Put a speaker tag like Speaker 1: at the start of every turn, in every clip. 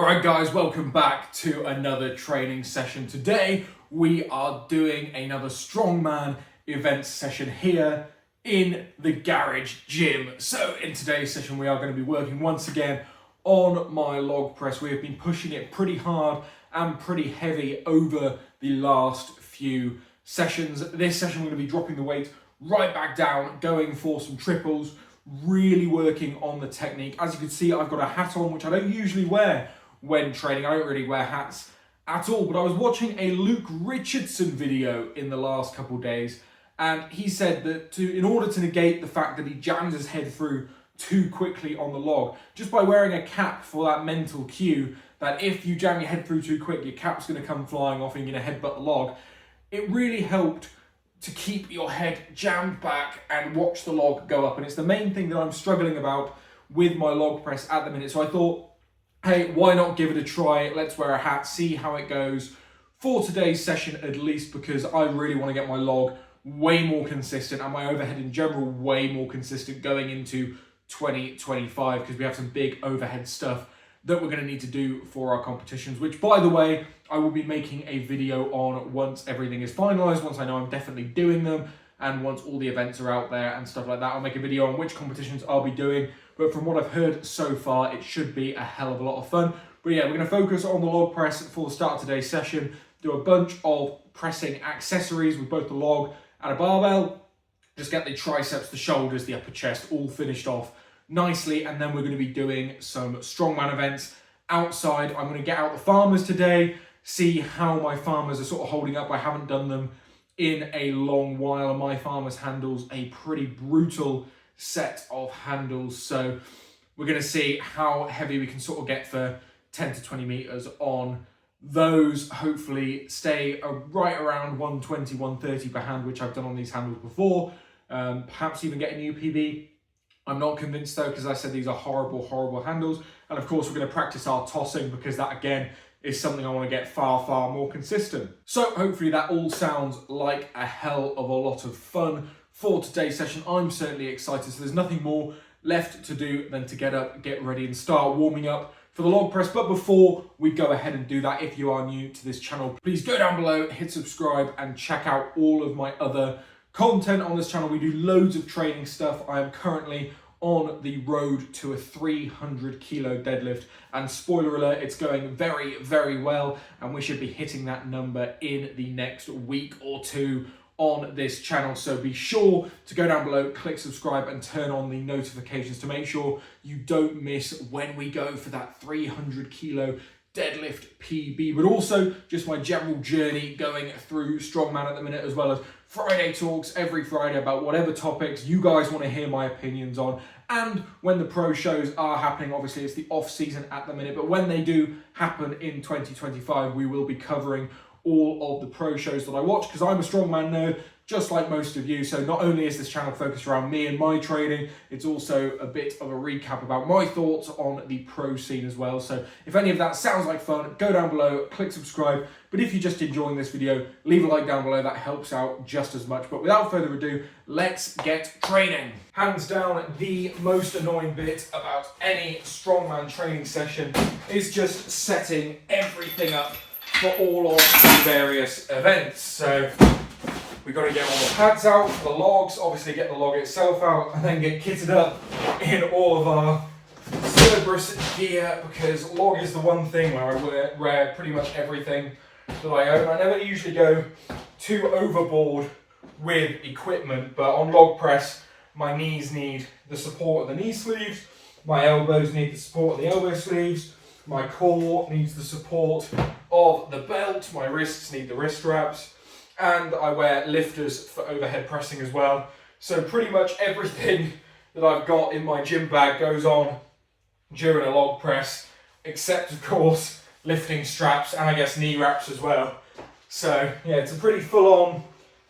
Speaker 1: Alright guys, welcome back to another training session. Today we are doing another Strongman event session here in the garage gym. So in today's session we are going to be working once again on my log press. We have been pushing it pretty hard and pretty heavy over the last few sessions. This session we're going to be dropping the weight right back down, going for some triples, really working on the technique. As you can see, I've got a hat on, which I don't usually wear when training. I don't really wear hats at all, but I was watching a Luke Richardson video in the last couple of days, and he said that in order to negate the fact that he jams his head through too quickly on the log, just by wearing a cap for that mental cue that if you jam your head through too quick, your cap's going to come flying off and you're going to headbutt the log, it really helped to keep your head jammed back and watch the log go up. And it's the main thing that I'm struggling about with my log press at the minute. So I thought, hey, why not give it a try? Let's wear a hat, see how it goes for today's session at least, because I really want to get my log way more consistent and my overhead in general way more consistent going into 2025, because we have some big overhead stuff that we're going to need to do for our competitions, which, by the way, I will be making a video on once everything is finalized, once I know I'm definitely doing them, and once all the events are out there and stuff like that. I'll make a video on which competitions I'll be doing, but from what I've heard so far, it should be a hell of a lot of fun. But yeah, we're going to focus on the log press for the start of today's session, do a bunch of pressing accessories with both the log and a barbell, just get the triceps, the shoulders, the upper chest all finished off nicely, and then we're going to be doing some strongman events outside. I'm going to get out the farmers today, see how my farmers are sort of holding up. I haven't done them in a long while, and my farmers handles a pretty brutal set of handles, so we're going to see how heavy we can sort of get for 10 to 20 meters on those. Hopefully stay right around 120, 130 per hand, which I've done on these handles before. Perhaps even get a new PB. I'm not convinced though, because I said these are horrible handles. And of course we're going to practice our tossing, because that again is something I want to get far more consistent. So hopefully that all sounds like a hell of a lot of fun for today's session. I'm certainly excited, so there's nothing more left to do than to get up, get ready and start warming up for the log press. But before we go ahead and do that, if you are new to this channel, please go down below, hit subscribe and check out all of my other content on this channel. We do loads of training stuff. I am currently on the road to a 300 kilo deadlift, and spoiler alert, it's going very well, and we should be hitting that number in the next week or two on this channel. So be sure to go down below, click subscribe and turn on the notifications to make sure you don't miss when we go for that 300 kilo deadlift PB, but also just my general journey going through Strongman at the minute, as well as Friday talks every Friday about whatever topics you guys want to hear my opinions on. And when the pro shows are happening, obviously it's the off season at the minute, but when they do happen in 2025, we will be covering all of the pro shows that I watch, because I'm a strongman nerd, just like most of you. So not only is this channel focused around me and my training, it's also a bit of a recap about my thoughts on the pro scene as well. So if any of that sounds like fun, go down below, click subscribe. But if you're just enjoying this video, leave a like down below, that helps out just as much. But without further ado, let's get training. Hands down, the most annoying bit about any strongman training session is just setting everything up for all of the various events. So we've got to get all the pads out for the logs, obviously get the log itself out, and then get kitted up in all of our Cerberus gear, because log is the one thing where I wear pretty much everything that I own. I never usually go too overboard with equipment, but on log press, my knees need the support of the knee sleeves, my elbows need the support of the elbow sleeves, my core needs the support of the belt, my wrists need the wrist straps, and I wear lifters for overhead pressing as well. So pretty much everything that I've got in my gym bag goes on during a log press, except of course lifting straps and I guess knee wraps as well. So yeah, it's a pretty full-on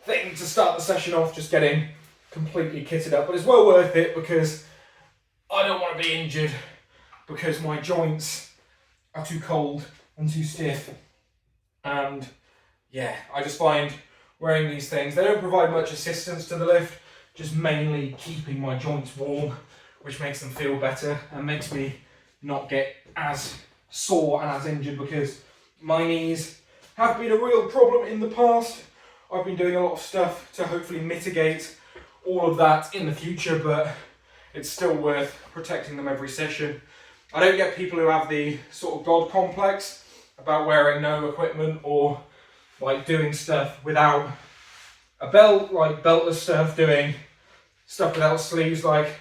Speaker 1: thing to start the session off, just getting completely kitted up, but it's well worth it, because I don't want to be injured because my joints are too cold and too stiff. And yeah, I just find wearing these things, they don't provide much assistance to the lift, just mainly keeping my joints warm, which makes them feel better and makes me not get as sore and as injured, because my knees have been a real problem in the past. I've been doing a lot of stuff to hopefully mitigate all of that in the future, but it's still worth protecting them every session. I don't get people who have the sort of God complex about wearing no equipment or like doing stuff without a belt, like beltless stuff, doing stuff without sleeves. Like,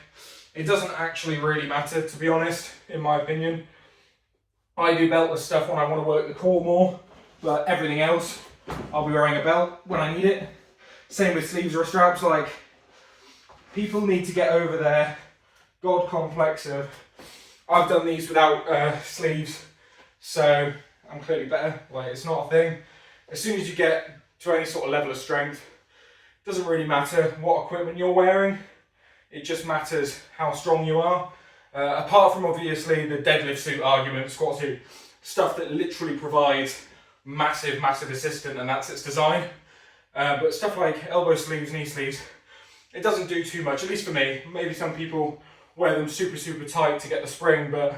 Speaker 1: it doesn't actually really matter, to be honest, in my opinion. I do beltless stuff when I want to work the core more, but everything else, I'll be wearing a belt when I need it. Same with sleeves or straps. Like, people need to get over their God complex of, I've done these without sleeves, so I'm clearly better. Like, it's not a thing. As soon as you get to any sort of level of strength, it doesn't really matter what equipment you're wearing. It just matters how strong you are. Apart from obviously the deadlift suit argument, squat suit, stuff that literally provides massive, massive assistance, and that's its design. But stuff like elbow sleeves, knee sleeves, it doesn't do too much, at least for me. Maybe some people wear them super, super tight to get the spring, but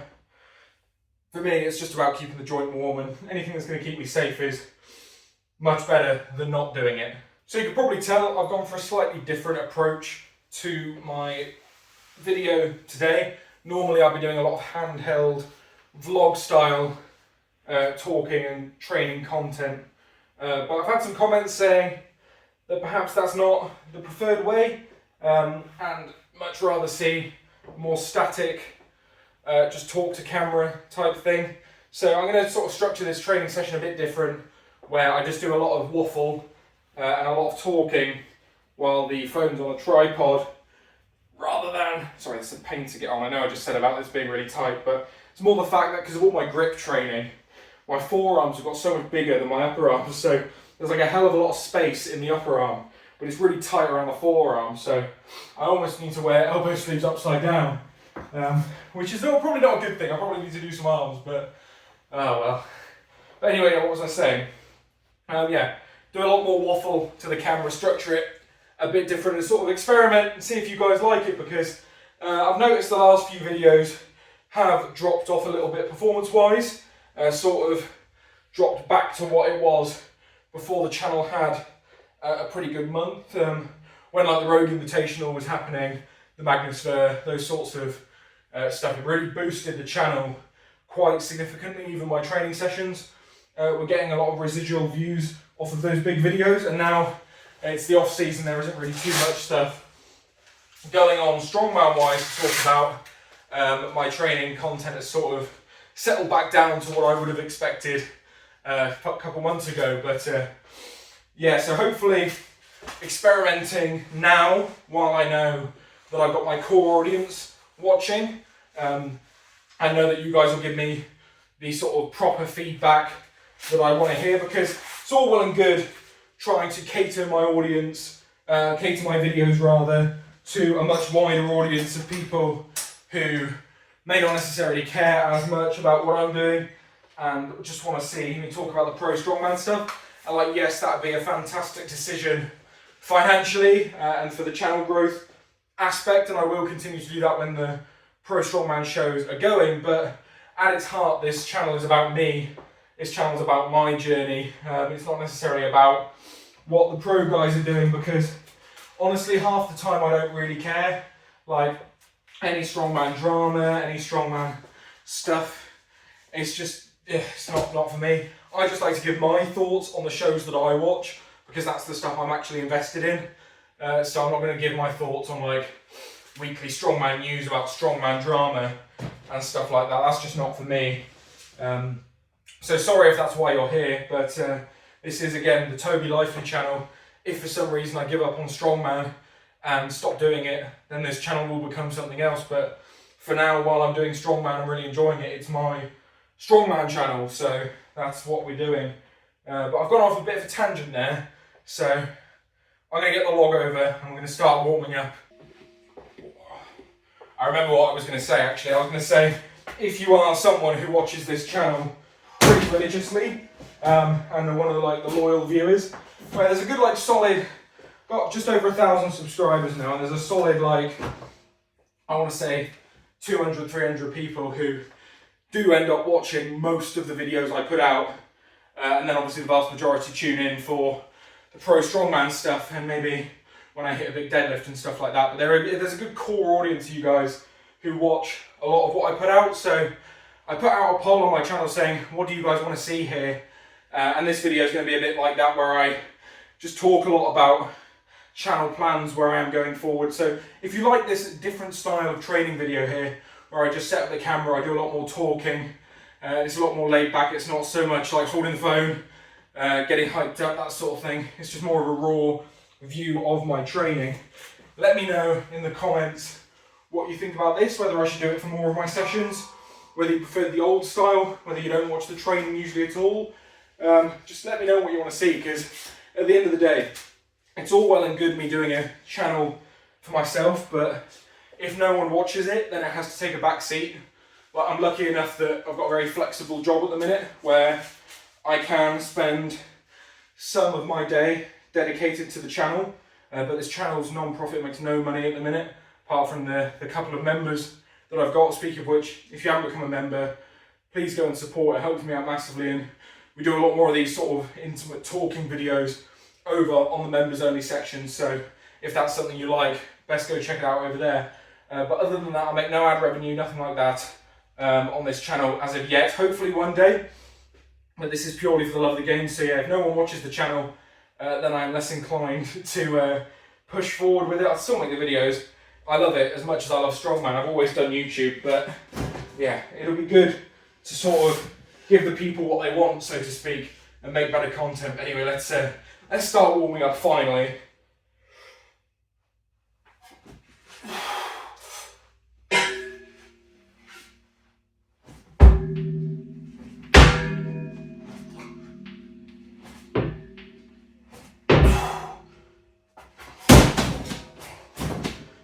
Speaker 1: for me, it's just about keeping the joint warm, and anything that's going to keep me safe is much better than not doing it. So you can probably tell I've gone for a slightly different approach to my video today. Normally I'll be doing a lot of handheld vlog style talking and training content, but I've had some comments saying that perhaps that's not the preferred way, and much rather see more static, just talk to camera type thing. So I'm going to sort of structure this training session a bit different, where I just do a lot of waffle and a lot of talking while the phone's on a tripod, rather than, sorry, it's a pain to get on. I know I just said about this being really tight, but it's more the fact that because of all my grip training, my forearms have got so much bigger than my upper arms, so there's like a hell of a lot of space in the upper arm, but it's really tight around the forearm, so I almost need to wear elbow sleeves upside down, which is probably not a good thing. I probably need to do some arms, but oh well. But anyway, what was I saying? Yeah, do a lot more waffle to the camera, structure it a bit different and sort of experiment and see if you guys like it, because I've noticed the last few videos have dropped off a little bit performance-wise, sort of dropped back to what it was before the channel had a pretty good month, when like the Road Invitational was happening, the Magnus Ver, those sorts of stuff. It really boosted the channel quite significantly. Even my training sessions were getting a lot of residual views off of those big videos, and now it's the off season, there isn't really too much stuff going on Strongman wise to talk about. My training content has sort of settled back down to what I would have expected a couple months ago, but yeah, so hopefully experimenting now while I know that I've got my core audience watching. I know that you guys will give me the sort of proper feedback that I want to hear, because it's all well and good trying to cater my audience, cater my videos rather, to a much wider audience of people who may not necessarily care as much about what I'm doing and just want to see me talk about the pro strongman stuff. And like, yes, that would be a fantastic decision financially and for the channel growth aspect, and I will continue to do that when the pro strongman shows are going, but at its heart this channel is about me. This channel is about my journey. It's not necessarily about what the pro guys are doing, because honestly half the time I don't really care. Like, any strongman drama, any strongman stuff, it's just, it's not for me. I just like to give my thoughts on the shows that I watch, because that's the stuff I'm actually invested in. So I'm not going to give my thoughts on like weekly strongman news about strongman drama and stuff like that. That's just not for me. So sorry if that's why you're here, but this is again the Toby Lively channel. If for some reason I give up on strongman and stop doing it, then this channel will become something else. But for now, while I'm doing strongman, I'm really enjoying it. It's my strongman channel, so that's what we're doing. But I've gone off a bit of a tangent there, so I'm going to get the log over and we're going to start warming up. I remember what I was going to say actually. I was going to say, if you are someone who watches this channel pretty religiously, and are one of the loyal viewers, where there's a good solid, got just over 1,000 subscribers now, and there's a solid I want to say 200, 300 people who do end up watching most of the videos I put out, and then obviously the vast majority tune in for the pro strongman stuff, and maybe when I hit a big deadlift and stuff like that. But there's a good core audience of you guys who watch a lot of what I put out, so I put out a poll on my channel saying, what do you guys want to see here? And this video is going to be a bit like that, where I just talk a lot about channel plans, where I am going forward. So if you like this different style of training video here, where I just set up the camera, I do a lot more talking, it's a lot more laid back, it's not so much like holding the phone, getting hyped up, that sort of thing. It's just more of a raw view of my training. Let me know in the comments what you think about this, whether I should do it for more of my sessions, whether you prefer the old style, whether you don't watch the training usually at all. Just let me know what you want to see, because at the end of the day, it's all well and good me doing a channel for myself, but if no one watches it, then it has to take a back seat. But I'm lucky enough that I've got a very flexible job at the minute, where I can spend some of my day dedicated to the channel, but this channel's non-profit, makes no money at the minute, apart from the couple of members that I've got. Speaking of which, if you haven't become a member, please go and support. It helps me out massively, and we do a lot more of these sort of intimate talking videos over on the members only section, so if that's something you like, best go check it out over there. But other than that, I make no ad revenue, nothing like that on this channel as of yet. Hopefully one day, but this is purely for the love of the game. So yeah, if no one watches the channel, then I am less inclined to push forward with it. I'll still make the videos. I love it as much as I love Strongman. I've always done YouTube, but yeah, it'll be good to sort of give the people what they want, so to speak, and make better content. Anyway, let's start warming up finally.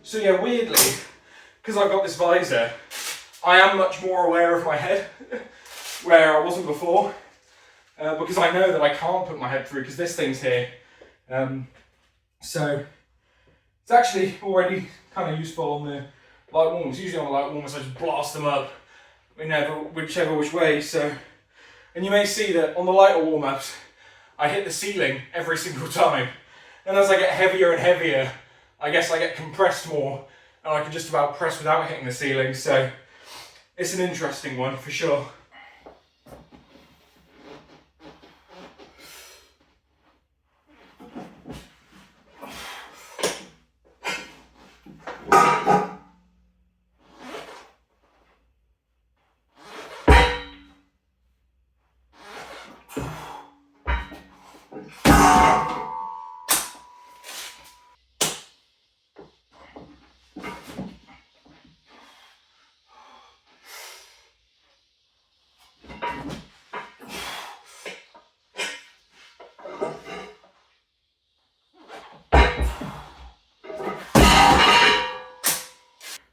Speaker 1: So yeah, weirdly, because I've got this visor, I am much more aware of my head, where I wasn't before, because I know that I can't put my head through, because this thing's here. So it's actually already kind of useful on the light warmers. Usually on the light warmers I just blast them up, whichever which way. So, and you may see that on the lighter warm-ups, I hit the ceiling every single time. And as I get heavier and heavier, I guess I get compressed more, and I can just about press without hitting the ceiling. So it's an interesting one for sure.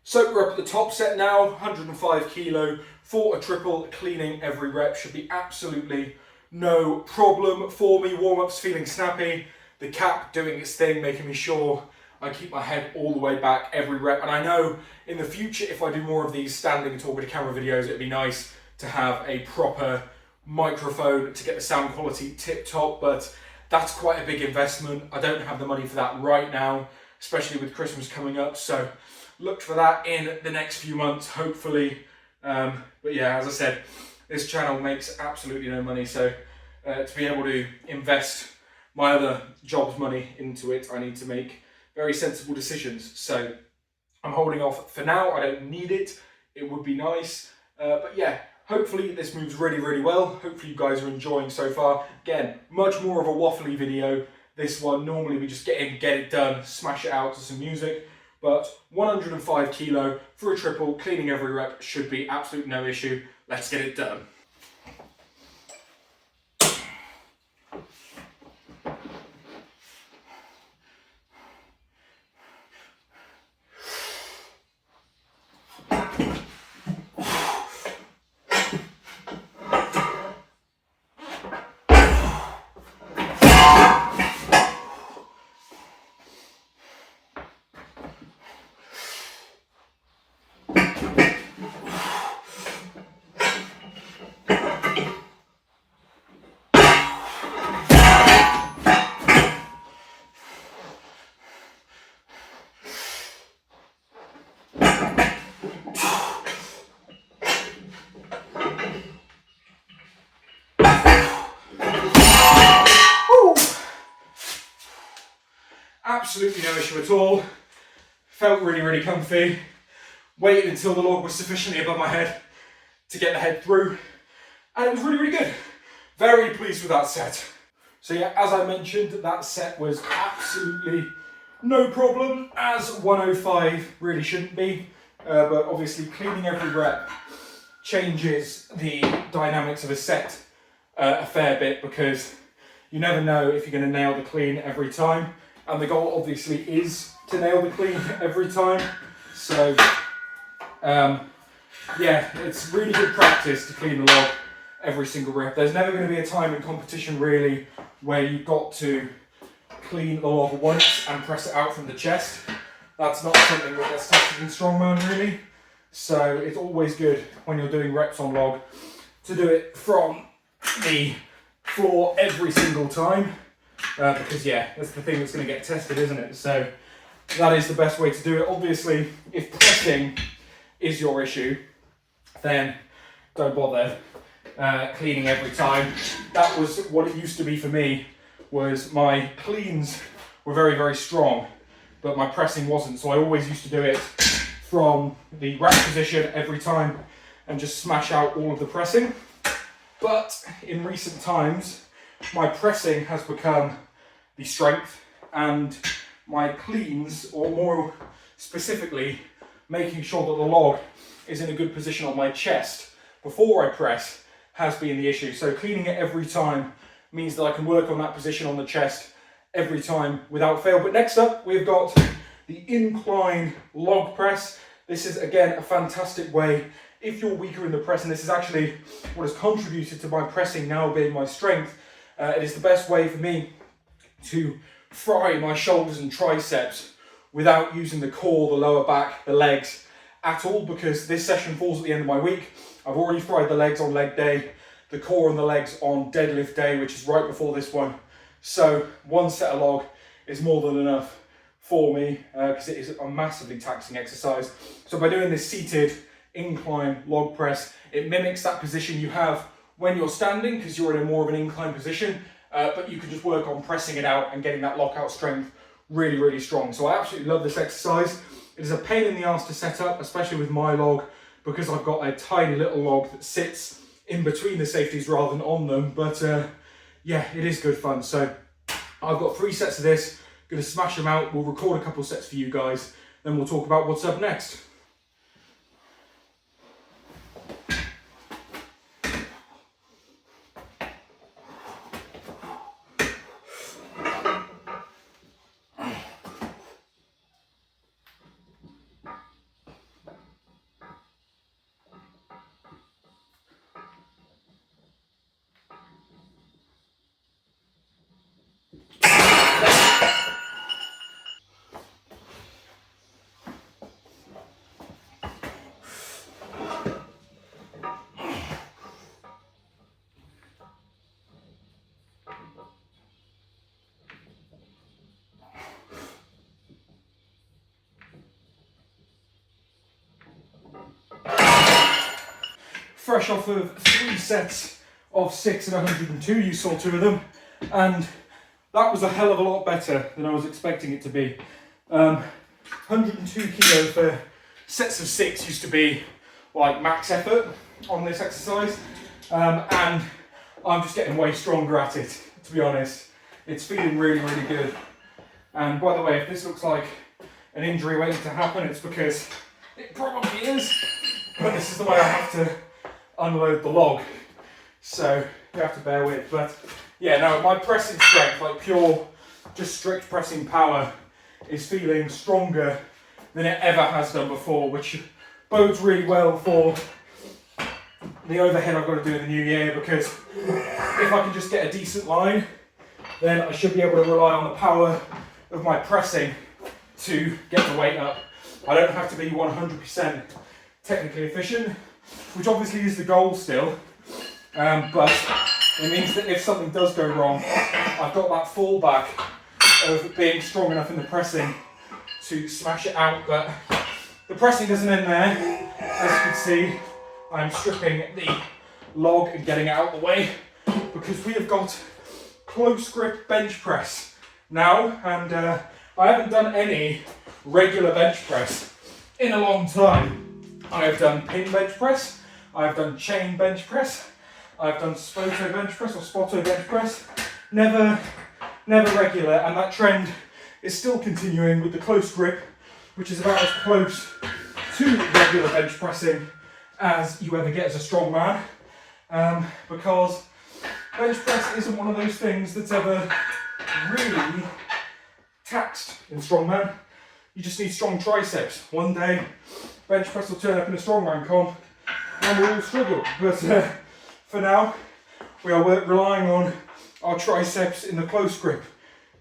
Speaker 1: So we're up at the top set now, 105 kilo for a triple, cleaning every rep. Should be absolutely no problem for me. Warm-ups feeling snappy, the cap doing its thing, making me sure I keep my head all the way back every rep. And I know in the future, if I do more of these standing talking to camera videos, it'd be nice to have a proper microphone to get the sound quality tip-top, but that's quite a big investment. I don't have the money for that right now, especially with Christmas coming up. So look for that in the next few months, hopefully. But yeah, as I said, this channel makes absolutely no money, so to be able to invest my other job's money into it, I need to make very sensible decisions. So I'm holding off for now. I don't need it. It would be nice. But yeah, hopefully this moves really, really well. Hopefully you guys are enjoying so far. Again, much more of a waffly video. This one, normally we just get in, get it done, smash it out to some music. But 105 kilo for a triple, cleaning every rep should be absolute no issue. Let's get it done. absolutely no issue at all. Felt really, really comfy. Waited until the log was sufficiently above my head to get the head through, and it was really, really good. Very pleased with that set. So yeah, as I mentioned, that set was absolutely no problem, as 105 really shouldn't be, but obviously cleaning every rep changes the dynamics of a set a fair bit, because you never know if you're going to nail the clean every time, and the goal obviously is to nail the clean every time. So yeah, it's really good practice to clean the log every single rep. There's never going to be a time in competition really where you've got to clean the log once and press it out from the chest. That's not something that gets tested in Strongman really. So it's always good when you're doing reps on log to do it from the floor every single time, because yeah, that's the thing that's going to get tested, isn't it? So that is the best way to do it. Obviously, if pressing is your issue, then don't bother cleaning every time. That was what it used to be for me, was my cleans were very, very strong, but my pressing wasn't. So I always used to do it from the rack position every time and just smash out all of the pressing. But in recent times, my pressing has become the strength, and my cleans, or more specifically, making sure that the log is in a good position on my chest before I press, has been the issue. So cleaning it every time means that I can work on that position on the chest every time without fail. But next up, we've got the incline log press. This is again a fantastic way if you're weaker in the press, and this is actually what has contributed to my pressing now being my strength. It is the best way for me to fry my shoulders and triceps without using the core, the lower back, the legs at all, because this session falls at the end of my week. I've already fried the legs on leg day, the core and the legs on deadlift day, which is right before this one. So one set of log is more than enough for me, because it is a massively taxing exercise. So by doing this seated incline log press, it mimics that position you have when you're standing, because you're in a more of an incline position, but you can just work on pressing it out and getting that lockout strength really, really strong. So I absolutely love this exercise. It is a pain in the ass to set up, especially with my log, because I've got a tiny little log that sits in between the safeties rather than on them, but yeah, it is good fun. So I've got 3 sets of this, going to smash them out. We'll record a couple sets for you guys, then we'll talk about what's up next. Fresh off of 3 sets of 6 and 102, you saw 2 of them, and that was a hell of a lot better than I was expecting it to be. 102 kilo for sets of 6 used to be like max effort on this exercise, and I'm just getting way stronger at it, to be honest. It's feeling really, really good. And by the way, if this looks like an injury waiting to happen, it's because it probably is, but this is the way I have to unload the log, so you have to bear with. But yeah, no, my pressing strength, like pure, just strict pressing power, is feeling stronger than it ever has done before, which bodes really well for the overhead I've got to do in the new year, because if I can just get a decent line, then I should be able to rely on the power of my pressing to get the weight up. I don't have to be 100% technically efficient, which obviously is the goal still, but it means that if something does go wrong, I've got that fallback of being strong enough in the pressing to smash it out. But the pressing doesn't end there. As you can see, I'm stripping the log and getting it out of the way, because we have got close grip bench press now, and I haven't done any regular bench press in a long time. I have done pin bench press, I've done chain bench press, I've done spoto bench press or spotto bench press. Never regular, and that trend is still continuing with the close grip, which is about as close to regular bench pressing as you ever get as a strong man, because bench press isn't one of those things that's ever really taxed in strongman. You just need strong triceps. One day, bench press will turn up in a strongman comp and we'll all struggle. But for now, we are relying on our triceps in the close grip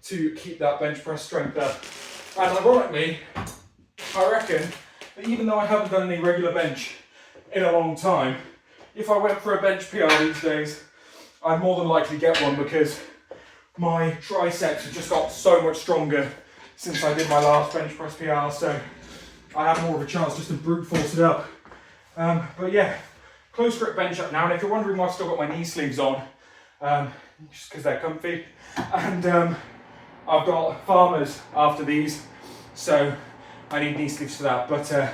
Speaker 1: to keep that bench press strength up. And ironically, I reckon that even though I haven't done any regular bench in a long time, if I went for a bench PR these days, I'd more than likely get one, because my triceps have just got so much stronger since I did my last bench press PR, so I have more of a chance just to brute force it up. But yeah, close grip bench up now, and if you're wondering why I've still got my knee sleeves on, just because they're comfy, and I've got farmers after these, so I need knee sleeves for that. But I'm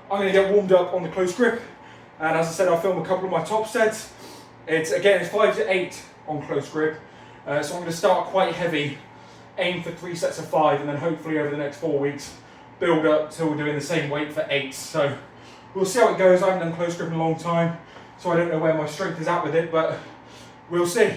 Speaker 1: going to get warmed up on the close grip, and as I said, I'll film a couple of my top sets. It's 5 to 8 on close grip, so I'm going to start quite heavy, aim for 3 sets of 5, and then hopefully over the next 4 weeks build up till we're doing the same weight for 8. So we'll see how it goes. I haven't done close grip in a long time, so I don't know where my strength is at with it, but we'll see.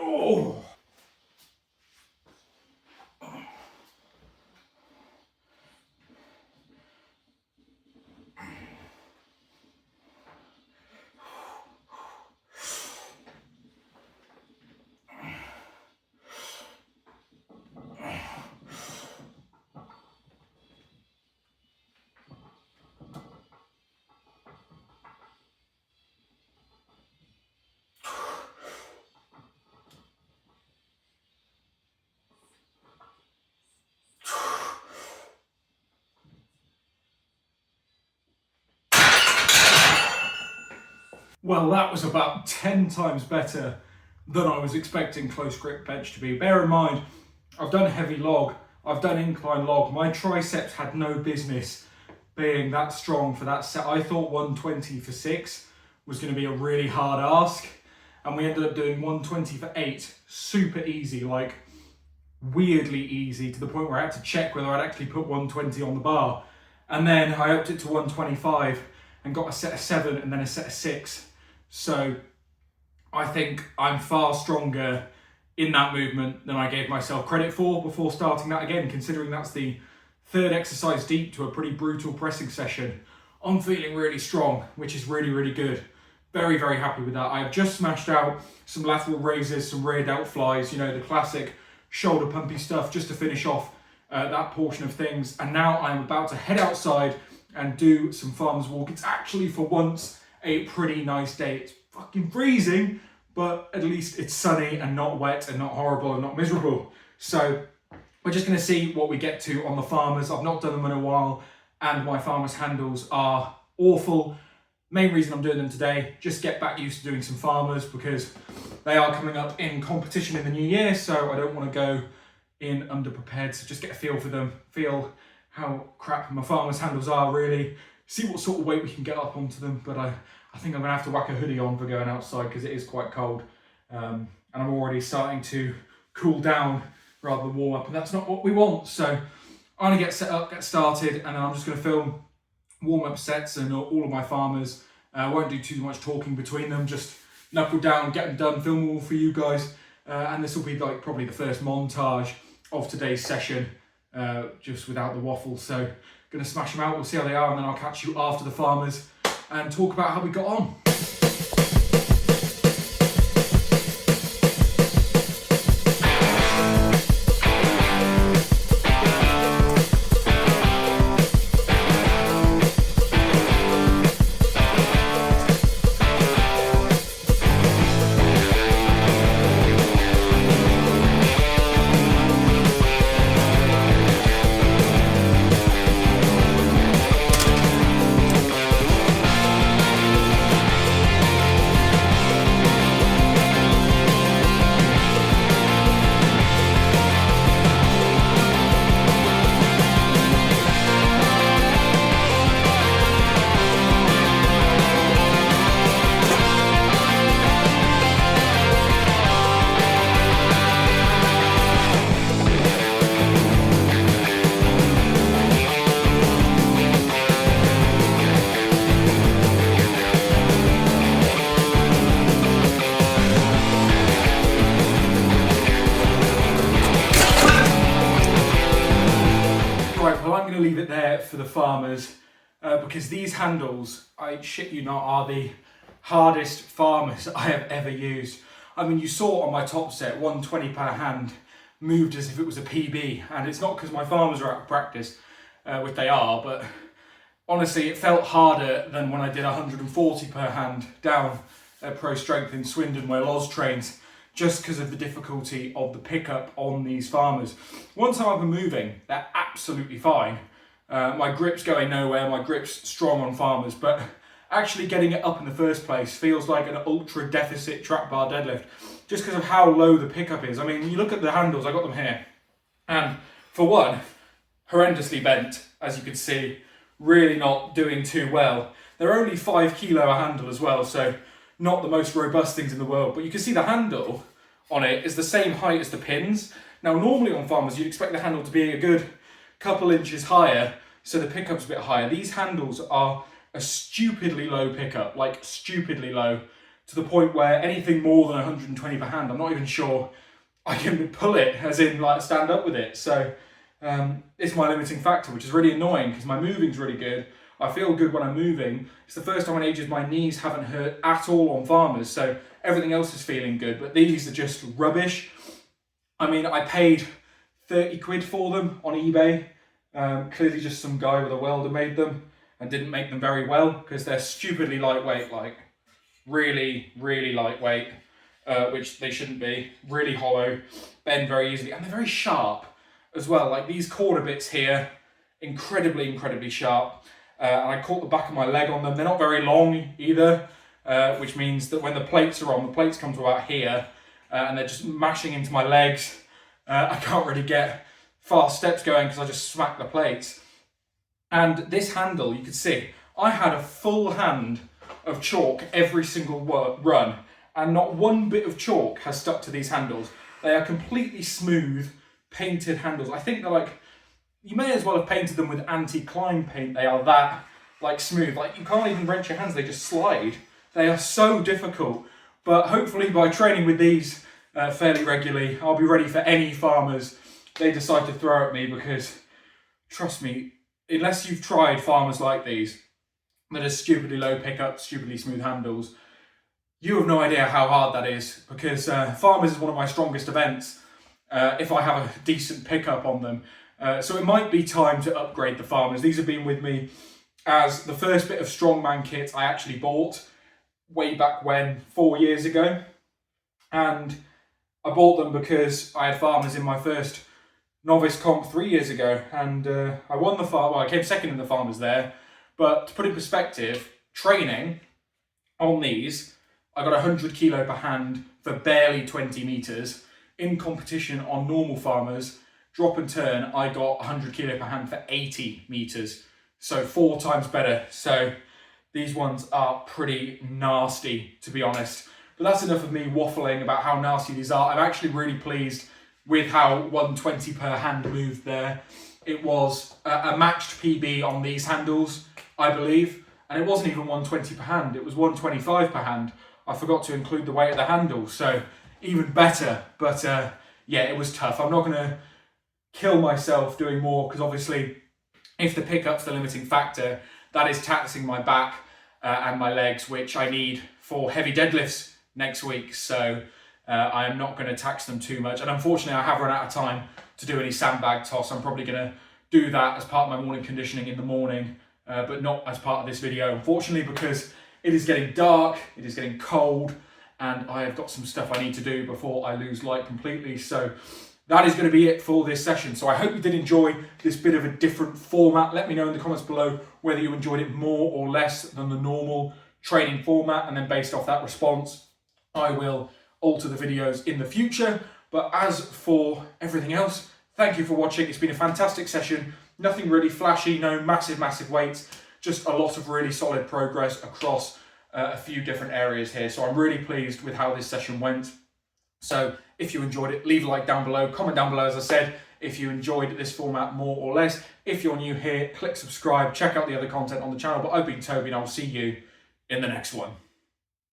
Speaker 1: Oh. Well, that was about 10 times better than I was expecting close grip bench to be. Bear in mind, I've done heavy log, I've done incline log. My triceps had no business being that strong for that set. I thought 120 for 6 was going to be a really hard ask, and we ended up doing 120 for 8. Super easy, like weirdly easy, to the point where I had to check whether I'd actually put 120 on the bar. And then I upped it to 125 and got a set of 7 and then a set of 6. So I think I'm far stronger in that movement than I gave myself credit for before starting that again, considering that's the 3rd exercise deep to a pretty brutal pressing session. I'm feeling really strong, which is really, really good. Very, very happy with that. I have just smashed out some lateral raises, some rear delt flies, you know, the classic shoulder pumpy stuff, just to finish off that portion of things. And now I'm about to head outside and do some farmer's walk. It's actually, for once, a pretty nice day. It's fucking freezing, but at least it's sunny and not wet and not horrible and not miserable. So we're just going to see what we get to on the farmers. I've not done them in a while, and my farmers handles are awful. Main reason I'm doing them today, just get back used to doing some farmers, because they are coming up in competition in the new year, so I don't want to go in underprepared. So just get a feel for them, feel how crap my farmers handles are, really see what sort of weight we can get up onto them. But I think I'm gonna have to whack a hoodie on for going outside, because it is quite cold, and I'm already starting to cool down rather than warm up, and that's not what we want. So I'm gonna get set up, get started, and then I'm just gonna film warm-up sets and all of my farmers. I won't do too much talking between them, just knuckle down, get them done, film all for you guys, and this will be like probably the first montage of today's session, just without the waffle. So Gonna smash them out, we'll see how they are, and then I'll catch you after the farmers and talk about how we got on. I'm going to leave it there for the farmers because these handles, I shit you not, are the hardest farmers I have ever used. I mean, you saw on my top set, 120 per hand moved as if it was a PB, and it's not because my farmers are out of practice, which they are, but honestly it felt harder than when I did 140 per hand down at Pro Strength in Swindon where Loz trains, just because of the difficulty of the pickup on these farmers. Once I'm up and moving, they're absolutely fine. My grip's going nowhere, my grip's strong on farmers, but actually getting it up in the first place feels like an ultra deficit trap bar deadlift, just because of how low the pickup is. I mean, you look at the handles, I got them here, and for one, horrendously bent, as you can see, really not doing too well. They're only 5 kilo a handle as well, so not the most robust things in the world, but you can see the handle on it is the same height as the pins. Now, normally on farmers, you'd expect the handle to be a good couple inches higher, so the pickup's a bit higher. These handles are a stupidly low pickup, like stupidly low, to the point where anything more than 120 per hand, I'm not even sure I can pull it, as in like stand up with it. So it's my limiting factor, which is really annoying because my moving's really good. I feel good when I'm moving. It's the first time in ages my knees haven't hurt at all on farmers, so everything else is feeling good, but these are just rubbish. I mean, I paid 30 quid for them on eBay. Clearly just some guy with a welder made them and didn't make them very well because they're stupidly lightweight, like really, really lightweight, which they shouldn't be. Really hollow, bend very easily, and they're very sharp as well. Like these corner bits here, incredibly, incredibly sharp. And I caught the back of my leg on them. They're not very long either, which means that when the plates are on, the plates come to about here, and they're just mashing into my legs. I can't really get fast steps going because I just smack the plates. And this handle, you can see, I had a full hand of chalk every single run, and not one bit of chalk has stuck to these handles. They are completely smooth, painted handles. I think they're like, you may as well have painted them with anti-climb paint. They are that like smooth. Like you can't even wrench your hands, they just slide. They are so difficult. But hopefully by training with these fairly regularly, I'll be ready for any farmers they decide to throw at me, because trust me, unless you've tried farmers like these, that are stupidly low pickup, stupidly smooth handles, you have no idea how hard that is, because farmers is one of my strongest events if I have a decent pickup on them. So it might be time to upgrade the farmers. These have been with me as the first bit of Strongman kit I actually bought way back when, 4 years ago. And I bought them because I had farmers in my first novice comp 3 years ago. And I won the farm, well, I came second in the farmers there. But to put in perspective, training on these, I got 100 kilo per hand for barely 20 meters. In competition on normal farmers, drop and turn, I got 100 kilo per hand for 80 meters. So 4 times better. So these ones are pretty nasty, to be honest. But that's enough of me waffling about how nasty these are. I'm actually really pleased with how 120 per hand moved there. It was a matched PB on these handles, I believe. And it wasn't even 120 per hand, it was 125 per hand. I forgot to include the weight of the handle, so even better. But yeah, it was tough. I'm not going to kill myself doing more, because obviously If the pickup's the limiting factor, that is taxing my back and my legs, which I need for heavy deadlifts next week. So I am not going to tax them too much. And unfortunately, I have run out of time to do any sandbag toss. I'm probably going to do that as part of my morning conditioning in the morning, but not as part of this video, unfortunately, because it is getting dark, it is getting cold, and I have got some stuff I need to do before I lose light completely. So that is going to be it for this session. So I hope you did enjoy this bit of a different format. Let me know in the comments below whether you enjoyed it more or less than the normal training format, and then based off that response, I will alter the videos in the future. But as for everything else, thank you for watching. It's been a fantastic session. Nothing really flashy, no massive weights, just a lot of really solid progress across a few different areas here. So I'm really pleased with how this session went. So if you enjoyed it, leave a like down below, comment down below, as I said, if you enjoyed this format more or less. If you're new here, click subscribe, check out the other content on the channel. But I've been Toby, and I'll see you in the next one.